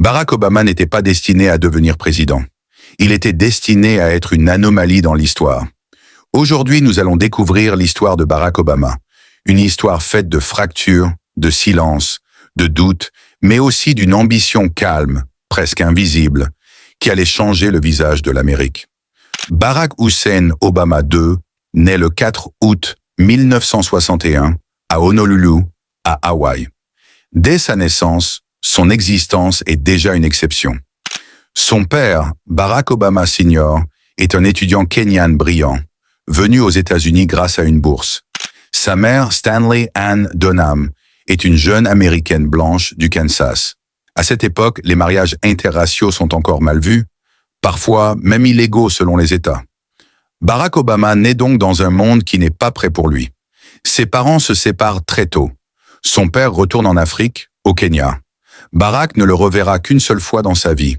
Barack Obama n'était pas destiné à devenir président. Il était destiné à être une anomalie dans l'histoire. Aujourd'hui, nous allons découvrir l'histoire de Barack Obama. Une histoire faite de fractures, de silence, de doutes, mais aussi d'une ambition calme, presque invisible, qui allait changer le visage de l'Amérique. Barack Hussein Obama II naît le 4 août 1961 à Honolulu, à Hawaï. Dès sa naissance, son existence est déjà une exception. Son père, Barack Obama Sr., est un étudiant kényan brillant, venu aux États-Unis grâce à une bourse. Sa mère, Stanley Ann Donham, est une jeune américaine blanche du Kansas. À cette époque, les mariages interraciaux sont encore mal vus, parfois même illégaux selon les États. Barack Obama naît donc dans un monde qui n'est pas prêt pour lui. Ses parents se séparent très tôt. Son père retourne en Afrique, au Kenya. Barack ne le reverra qu'une seule fois dans sa vie.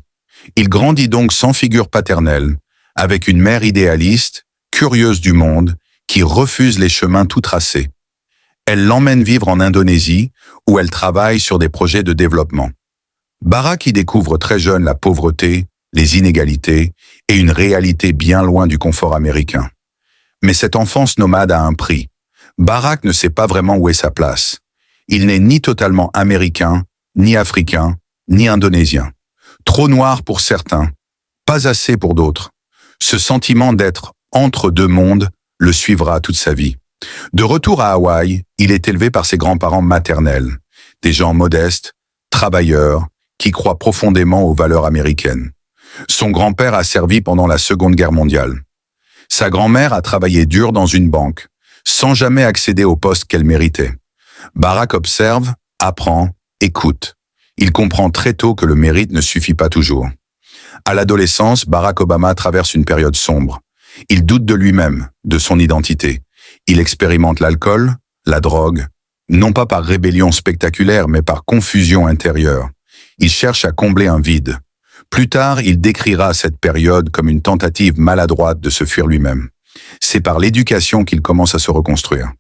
Il grandit donc sans figure paternelle, avec une mère idéaliste, curieuse du monde, qui refuse les chemins tout tracés. Elle l'emmène vivre en Indonésie, où elle travaille sur des projets de développement. Barack y découvre très jeune la pauvreté, les inégalités et une réalité bien loin du confort américain. Mais cette enfance nomade a un prix. Barack ne sait pas vraiment où est sa place. Il n'est ni totalement américain, ni africain, ni indonésien. Trop noir pour certains, pas assez pour d'autres. Ce sentiment d'être entre deux mondes le suivra toute sa vie. De retour à Hawaï, il est élevé par ses grands-parents maternels, des gens modestes, travailleurs, qui croient profondément aux valeurs américaines. Son grand-père a servi pendant la Seconde Guerre mondiale. Sa grand-mère a travaillé dur dans une banque, sans jamais accéder au poste qu'elle méritait. Barack observe, apprend, écoute. Il comprend très tôt que le mérite ne suffit pas toujours. À l'adolescence, Barack Obama traverse une période sombre. Il doute de lui-même, de son identité. Il expérimente l'alcool, la drogue, non pas par rébellion spectaculaire, mais par confusion intérieure. Il cherche à combler un vide. Plus tard, il décrira cette période comme une tentative maladroite de se fuir lui-même. C'est par l'éducation qu'il commence à se reconstruire.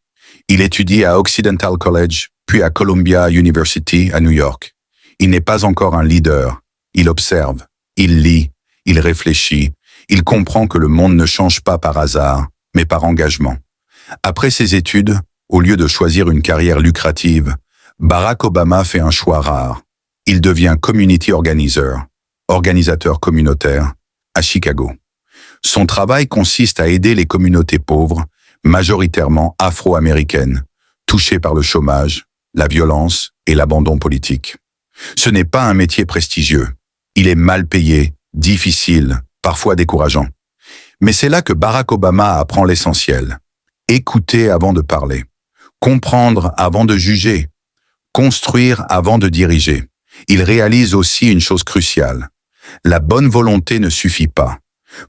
Il étudie à Occidental College, puis à Columbia University à New York. Il n'est pas encore un leader. Il observe, il lit, il réfléchit, il comprend que le monde ne change pas par hasard, mais par engagement. Après ses études, au lieu de choisir une carrière lucrative, Barack Obama fait un choix rare. Il devient community organizer, organisateur communautaire, à Chicago. Son travail consiste à aider les communautés pauvres, majoritairement afro-américaines, touchées par le chômage, la violence et l'abandon politique. Ce n'est pas un métier prestigieux. Il est mal payé, difficile, parfois décourageant. Mais c'est là que Barack Obama apprend l'essentiel. Écouter avant de parler, comprendre avant de juger, construire avant de diriger. Il réalise aussi une chose cruciale. La bonne volonté ne suffit pas.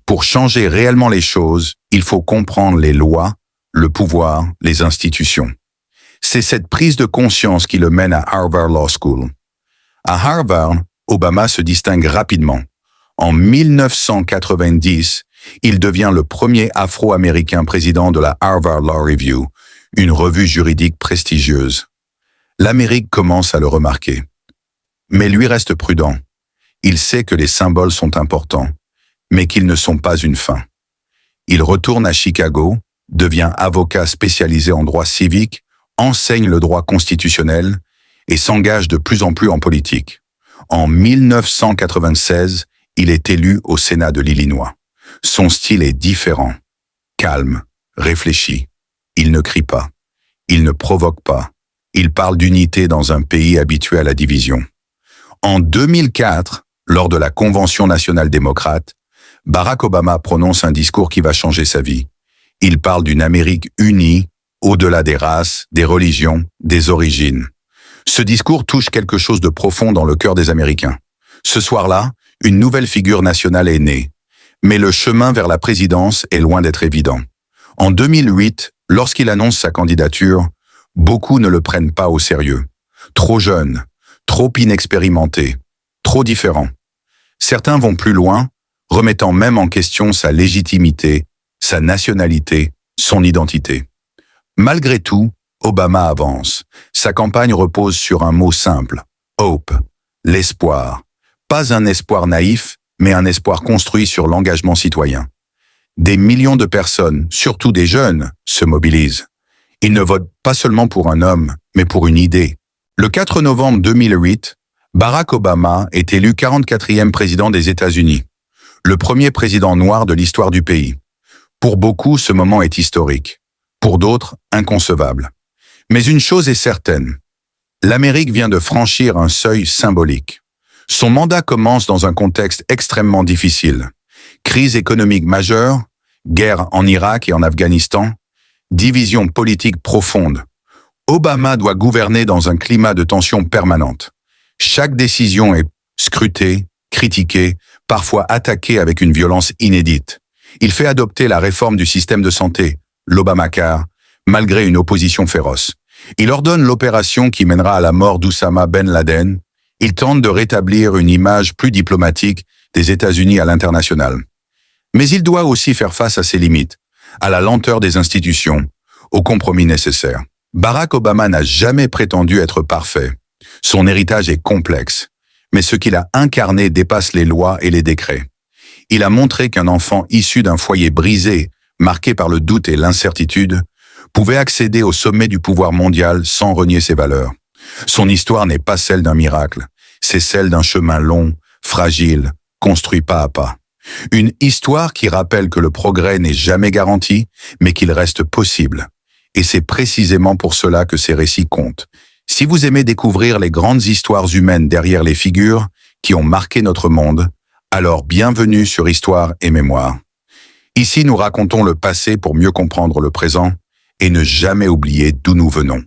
Pour changer réellement les choses, il faut comprendre les lois, le pouvoir, les institutions. C'est cette prise de conscience qui le mène à Harvard Law School. À Harvard, Obama se distingue rapidement. En 1990, il devient le premier Afro-Américain président de la Harvard Law Review, une revue juridique prestigieuse. L'Amérique commence à le remarquer. Mais lui reste prudent. Il sait que les symboles sont importants, mais qu'ils ne sont pas une fin. Il retourne à Chicago, devient avocat spécialisé en droit civique, enseigne le droit constitutionnel et s'engage de plus en plus en politique. En 1996, il est élu au Sénat de l'Illinois. Son style est différent, calme, réfléchi. Il ne crie pas, il ne provoque pas. Il parle d'unité dans un pays habitué à la division. En 2004, lors de la Convention nationale démocrate, Barack Obama prononce un discours qui va changer sa vie. Il parle d'une Amérique unie, au-delà des races, des religions, des origines. Ce discours touche quelque chose de profond dans le cœur des Américains. Ce soir-là, une nouvelle figure nationale est née. Mais le chemin vers la présidence est loin d'être évident. En 2008, lorsqu'il annonce sa candidature, beaucoup ne le prennent pas au sérieux. Trop jeune, trop inexpérimenté, trop différent. Certains vont plus loin, remettant même en question sa légitimité, sa nationalité, son identité. Malgré tout, Obama avance. Sa campagne repose sur un mot simple, hope, l'espoir. Pas un espoir naïf, mais un espoir construit sur l'engagement citoyen. Des millions de personnes, surtout des jeunes, se mobilisent. Ils ne votent pas seulement pour un homme, mais pour une idée. Le 4 novembre 2008, Barack Obama est élu 44e président des États-Unis, le premier président noir de l'histoire du pays. Pour beaucoup, ce moment est historique. Pour d'autres, inconcevable. Mais une chose est certaine. L'Amérique vient de franchir un seuil symbolique. Son mandat commence dans un contexte extrêmement difficile. Crise économique majeure, guerre en Irak et en Afghanistan, division politique profonde. Obama doit gouverner dans un climat de tension permanente. Chaque décision est scrutée, critiquée, parfois attaquée avec une violence inédite. Il fait adopter la réforme du système de santé, l'Obamacare, malgré une opposition féroce. Il ordonne l'opération qui mènera à la mort d'Oussama Ben Laden. Il tente de rétablir une image plus diplomatique des États-Unis à l'international. Mais il doit aussi faire face à ses limites, à la lenteur des institutions, aux compromis nécessaires. Barack Obama n'a jamais prétendu être parfait. Son héritage est complexe, mais ce qu'il a incarné dépasse les lois et les décrets. Il a montré qu'un enfant issu d'un foyer brisé, marqué par le doute et l'incertitude, pouvait accéder au sommet du pouvoir mondial sans renier ses valeurs. Son histoire n'est pas celle d'un miracle, c'est celle d'un chemin long, fragile, construit pas à pas. Une histoire qui rappelle que le progrès n'est jamais garanti, mais qu'il reste possible. Et c'est précisément pour cela que ces récits comptent. Si vous aimez découvrir les grandes histoires humaines derrière les figures qui ont marqué notre monde, alors bienvenue sur Histoire et Mémoire. Ici, nous racontons le passé pour mieux comprendre le présent et ne jamais oublier d'où nous venons.